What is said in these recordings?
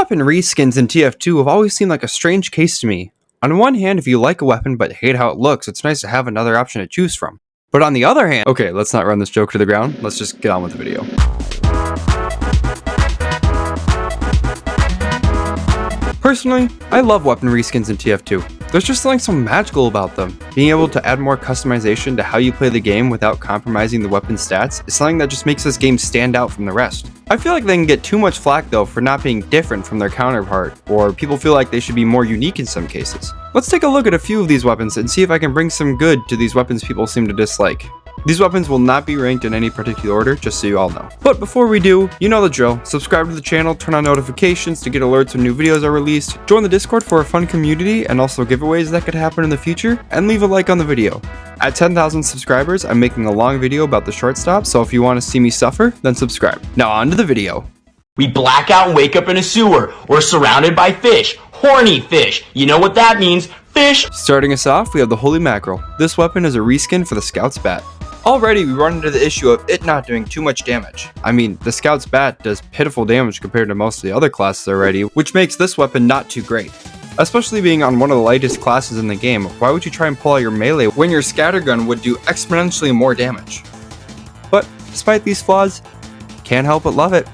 Weapon reskins in TF2 have always seemed like a strange case to me. On one hand, if you like a weapon but hate how it looks, it's nice to have another option to choose from. But on the other hand, okay, let's not run this joke to the ground, let's just get on with the video. Personally, I love weapon reskins in TF2. There's just something so magical about them. Being able to add more customization to how you play the game without compromising the weapon's stats is something that just makes this game stand out from the rest. I feel like they can get too much flack though for not being different from their counterpart, or people feel like they should be more unique in some cases. Let's take a look at a few of these weapons and see if I can bring some good to these weapons people seem to dislike. These weapons will not be ranked in any particular order, just so you all know. But before we do, you know the drill. Subscribe to the channel, turn on notifications to get alerts when new videos are released, join the Discord for a fun community and also giveaways that could happen in the future, and leave a like on the video. At 10,000 subscribers, I'm making a long video about the shortstop, so if you want to see me suffer, then subscribe. Now on to the video. We black out and wake up in a sewer. We're surrounded by fish. Horny fish. You know what that means. Fish! Starting us off, we have the Holy Mackerel. This weapon is a reskin for the Scout's Bat. Already, we run into the issue of it not doing too much damage. I mean, the Scout's Bat does pitiful damage compared to most of the other classes already, which makes this weapon not too great. Especially being on one of the lightest classes in the game, why would you try and pull out your melee when your scattergun would do exponentially more damage? But, despite these flaws, can't help but love it.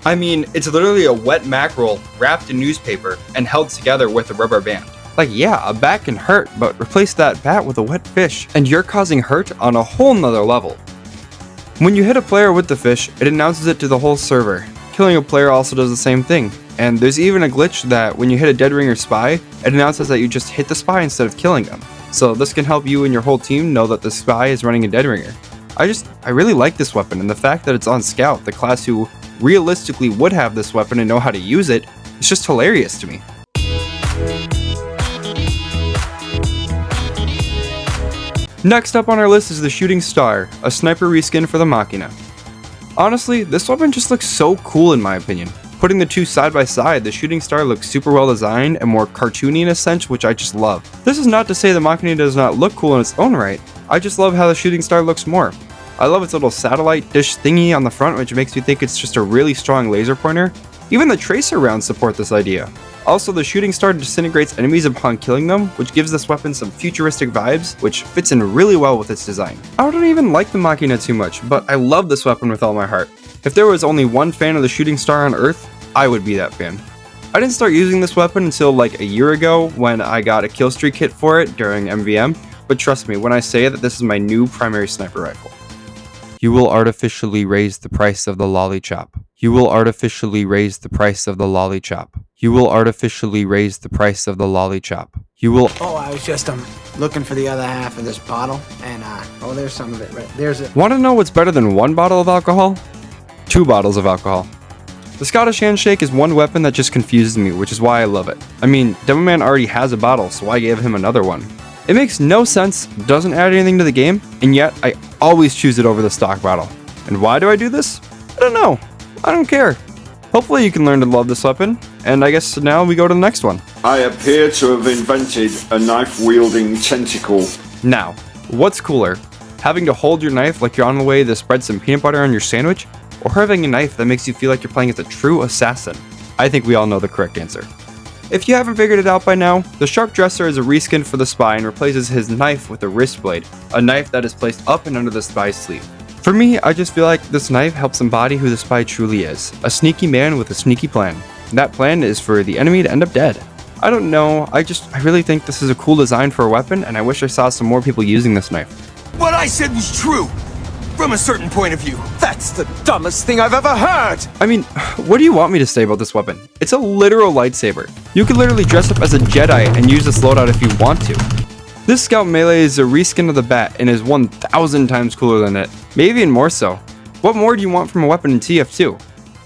I mean, it's literally a wet mackerel wrapped in newspaper and held together with a rubber band. Like, yeah, a bat can hurt, but replace that bat with a wet fish, and you're causing hurt on a whole nother level. When you hit a player with the fish, it announces it to the whole server. Killing a player also does the same thing, and there's even a glitch that when you hit a dead ringer spy, it announces that you just hit the spy instead of killing them. So this can help you and your whole team know that the spy is running a dead ringer. I really like this weapon, and the fact that it's on Scout, the class who realistically would have this weapon and know how to use it, it's just hilarious to me. Next up on our list is the Shooting Star, a sniper reskin for the Machina. Honestly, this weapon just looks so cool in my opinion. Putting the two side by side, the Shooting Star looks super well designed and more cartoony in a sense, which I just love. This is not to say the Machina does not look cool in its own right, I just love how the Shooting Star looks more. I love its little satellite dish thingy on the front, which makes me think it's just a really strong laser pointer. Even the tracer rounds support this idea. Also, the Shooting Star disintegrates enemies upon killing them, which gives this weapon some futuristic vibes, which fits in really well with its design. I don't even like the Machina too much, but I love this weapon with all my heart. If there was only one fan of the Shooting Star on Earth, I would be that fan. I didn't start using this weapon until like a year ago when I got a kill streak kit for it during MVM, but trust me when I say that this is my new primary sniper rifle. You will artificially raise the price of the lollipop. You will artificially raise the price of the lollipop. You will artificially raise the price of the lollipop. You will. Oh, I was just looking for the other half of this bottle, and oh, there's some of it right there's it. Want to know what's better than one bottle of alcohol? 2 bottles of alcohol. The Scottish Handshake is one weapon that just confuses me, which is why I love it. I mean, Demoman already has a bottle, so I gave him another one. It makes no sense, doesn't add anything to the game, and yet I always choose it over the stock bottle. And why do I do this? I don't know. I don't care. Hopefully you can learn to love this weapon, and I guess now we go to the next one. I appear to have invented a knife-wielding tentacle. Now, what's cooler? Having to hold your knife like you're on the way to spread some peanut butter on your sandwich, or having a knife that makes you feel like you're playing as a true assassin? I think we all know the correct answer. If you haven't figured it out by now, the Sharp Dresser is a reskin for the spy and replaces his knife with a wrist blade, a knife that is placed up and under the spy's sleeve. For me, I just feel like this knife helps embody who the spy truly is, a sneaky man with a sneaky plan. That plan is for the enemy to end up dead. I don't know, I really think this is a cool design for a weapon, and I wish I saw some more people using this knife. What I said was true, from a certain point of view. That's the dumbest thing I've ever heard! I mean, what do you want me to say about this weapon? It's a literal lightsaber. You could literally dress up as a Jedi and use this loadout if you want to. This Scout Melee is a reskin of the Bat and is 1,000 times cooler than it, maybe even more so. What more do you want from a weapon in TF2?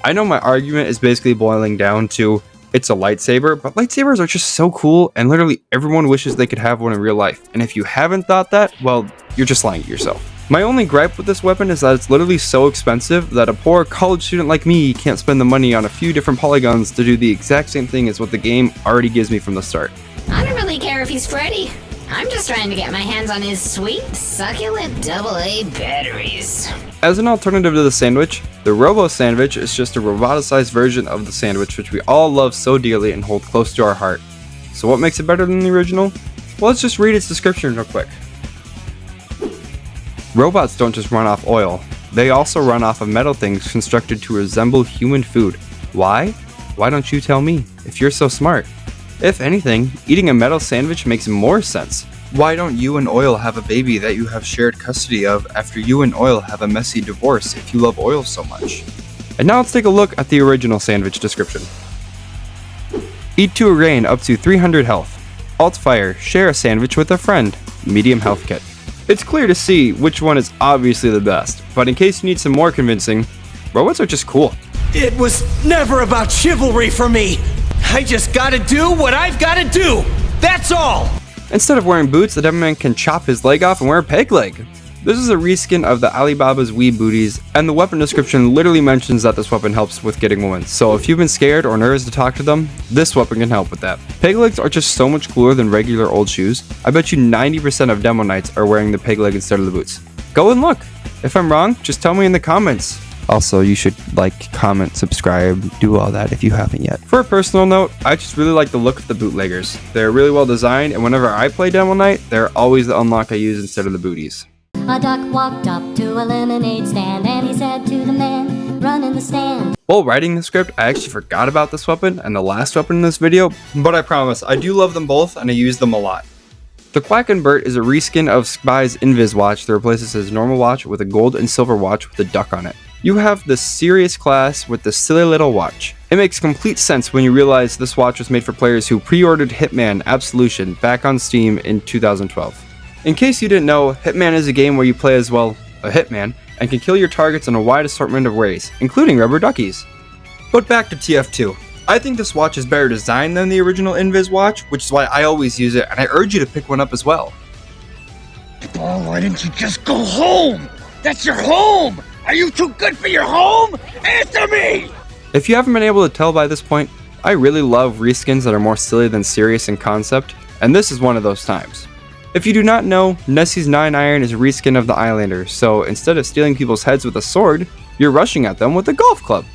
I know my argument is basically boiling down to it's a lightsaber, but lightsabers are just so cool and literally everyone wishes they could have one in real life. And if you haven't thought that, well, you're just lying to yourself. My only gripe with this weapon is that it's literally so expensive that a poor college student like me can't spend the money on a few different polygons to do the exact same thing as what the game already gives me from the start. I don't really care if he's Freddy. I'm just trying to get my hands on his sweet, succulent AA batteries. As an alternative to the sandwich, the Robo Sandwich is just a roboticized version of the sandwich which we all love so dearly and hold close to our heart. So what makes it better than the original? Well, let's just read its description real quick. Robots don't just run off oil, they also run off of metal things constructed to resemble human food. Why? Why don't you tell me, if you're so smart? If anything, eating a metal sandwich makes more sense. Why don't you and Oil have a baby that you have shared custody of after you and Oil have a messy divorce if you love Oil so much? And now let's take a look at the original sandwich description. Eat to a gain up to 300 health. Alt fire, share a sandwich with a friend. Medium health kit. It's clear to see which one is obviously the best, but in case you need some more convincing, robots are just cool. It was never about chivalry for me. I just gotta do what I've gotta do. That's all. Instead of wearing boots, the Demoman can chop his leg off and wear a peg leg. This is a reskin of the Alibaba's Wee Booties, and the weapon description literally mentions that this weapon helps with getting women, so if you've been scared or nervous to talk to them, this weapon can help with that. Peg legs are just so much cooler than regular old shoes. I bet you 90% of Demo Knights are wearing the peg leg instead of the boots. Go and look! If I'm wrong, just tell me in the comments. Also, you should like, comment, subscribe, do all that if you haven't yet. For a personal note, I just really like the look of the bootleggers. They're really well designed, and whenever I play Demo Knight, they're always the unlock I use instead of the booties. A duck walked up to a lemonade stand and he said to the man, run in the stand. While writing the script, I actually forgot about this weapon and the last weapon in this video, but I promise, I do love them both and I use them a lot. The Quack and Bert is a reskin of Spy's Invis watch that replaces his normal watch with a gold and silver watch with a duck on it. You have the serious class with the silly little watch. It makes complete sense when you realize this watch was made for players who pre-ordered Hitman Absolution back on Steam in 2012. In case you didn't know, Hitman is a game where you play as, well, a hitman, and can kill your targets in a wide assortment of ways, including rubber duckies. But back to TF2. I think this watch is better designed than the original Invis watch, which is why I always use it, and I urge you to pick one up as well. Oh, why didn't you just go home? That's your home! Are you too good for your home? Answer me! If you haven't been able to tell by this point, I really love reskins that are more silly than serious in concept, and this is one of those times. If you do not know, Nessie's 9-iron is a reskin of the Islander, so instead of stealing people's heads with a sword, you're rushing at them with a golf club.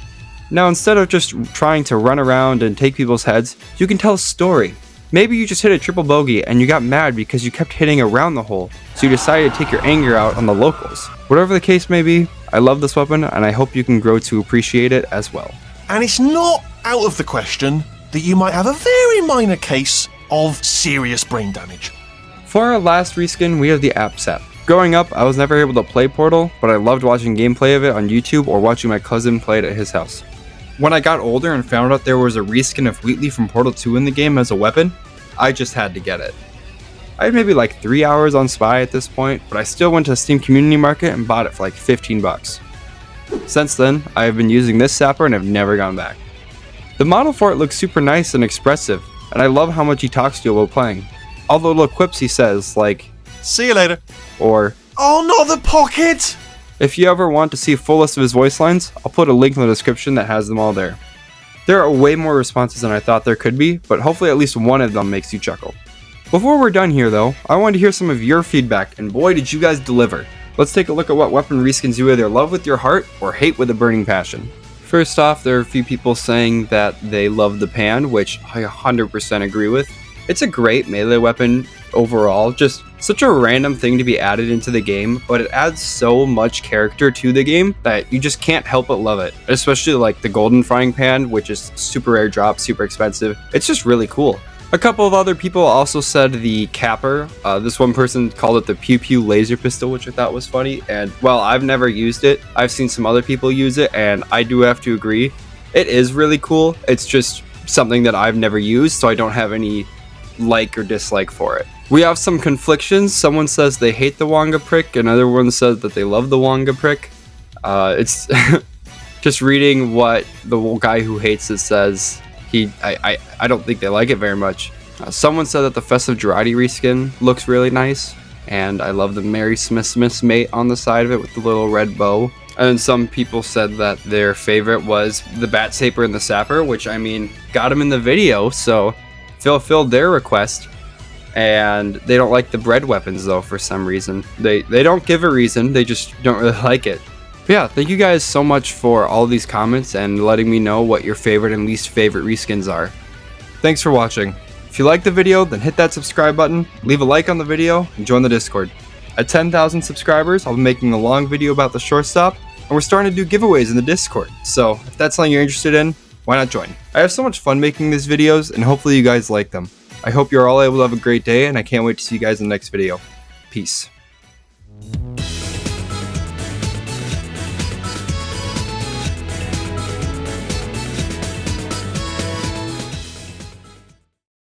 Now instead of just trying to run around and take people's heads, you can tell a story. Maybe you just hit a triple bogey and you got mad because you kept hitting around the hole, so you decided to take your anger out on the locals. Whatever the case may be, I love this weapon and I hope you can grow to appreciate it as well. And it's not out of the question that you might have a very minor case of serious brain damage. For our last reskin, we have the Apps app. Growing up, I was never able to play Portal, but I loved watching gameplay of it on YouTube or watching my cousin play it at his house. When I got older and found out there was a reskin of Wheatley from Portal 2 in the game as a weapon, I just had to get it. I had maybe like 3 hours on Spy at this point, but I still went to Steam Community Market and bought it for like 15 bucks. Since then, I have been using this sapper and have never gone back. The model for it looks super nice and expressive, and I love how much he talks to you while playing. All the little quips he says, like, see you later, or, oh, not the pocket! If you ever want to see a full list of his voice lines, I'll put a link in the description that has them all there. There are way more responses than I thought there could be, but hopefully at least one of them makes you chuckle. Before we're done here though, I wanted to hear some of your feedback, and boy did you guys deliver. Let's take a look at what weapon reskins you either love with your heart or hate with a burning passion. First off, there are a few people saying that they love the pan, which I 100% agree with. It's a great melee weapon overall, just such a random thing to be added into the game, but it adds so much character to the game that you just can't help but love it. Especially like the golden frying pan, which is super rare drop, super expensive. It's just really cool. A couple of other people also said the capper. This one person called it the pew pew laser pistol, which I thought was funny. And while I've never used it, I've seen some other people use it, and I do have to agree, it is really cool. It's just something that I've never used, so I don't have any like or dislike for it. We have some conflictions. Someone says they hate the Wonga prick, another one says that they love the Wonga prick. It's just reading what the guy who hates it says. I don't think they like it very much. Someone said that the Festive Girardi reskin looks really nice, and I love the Mary Smith mate on the side of it with the little red bow. And some people said that their favorite was the Bat Saber and the Sapper, which I mean, got them in the video, so fulfilled their request. And they don't like the bread weapons though for some reason. They don't give a reason, they just don't really like it. But yeah, thank you guys so much for all these comments and letting me know what your favorite and least favorite reskins are. Thanks for watching. If you liked the video, then hit that subscribe button, leave a like on the video, and join the Discord. At 10,000 subscribers, I'll be making a long video about the shortstop, and we're starting to do giveaways in the Discord. So if that's something you're interested in, why not join? I have so much fun making these videos, and hopefully you guys like them. I hope you're all able to have a great day, and I can't wait to see you guys in the next video. Peace.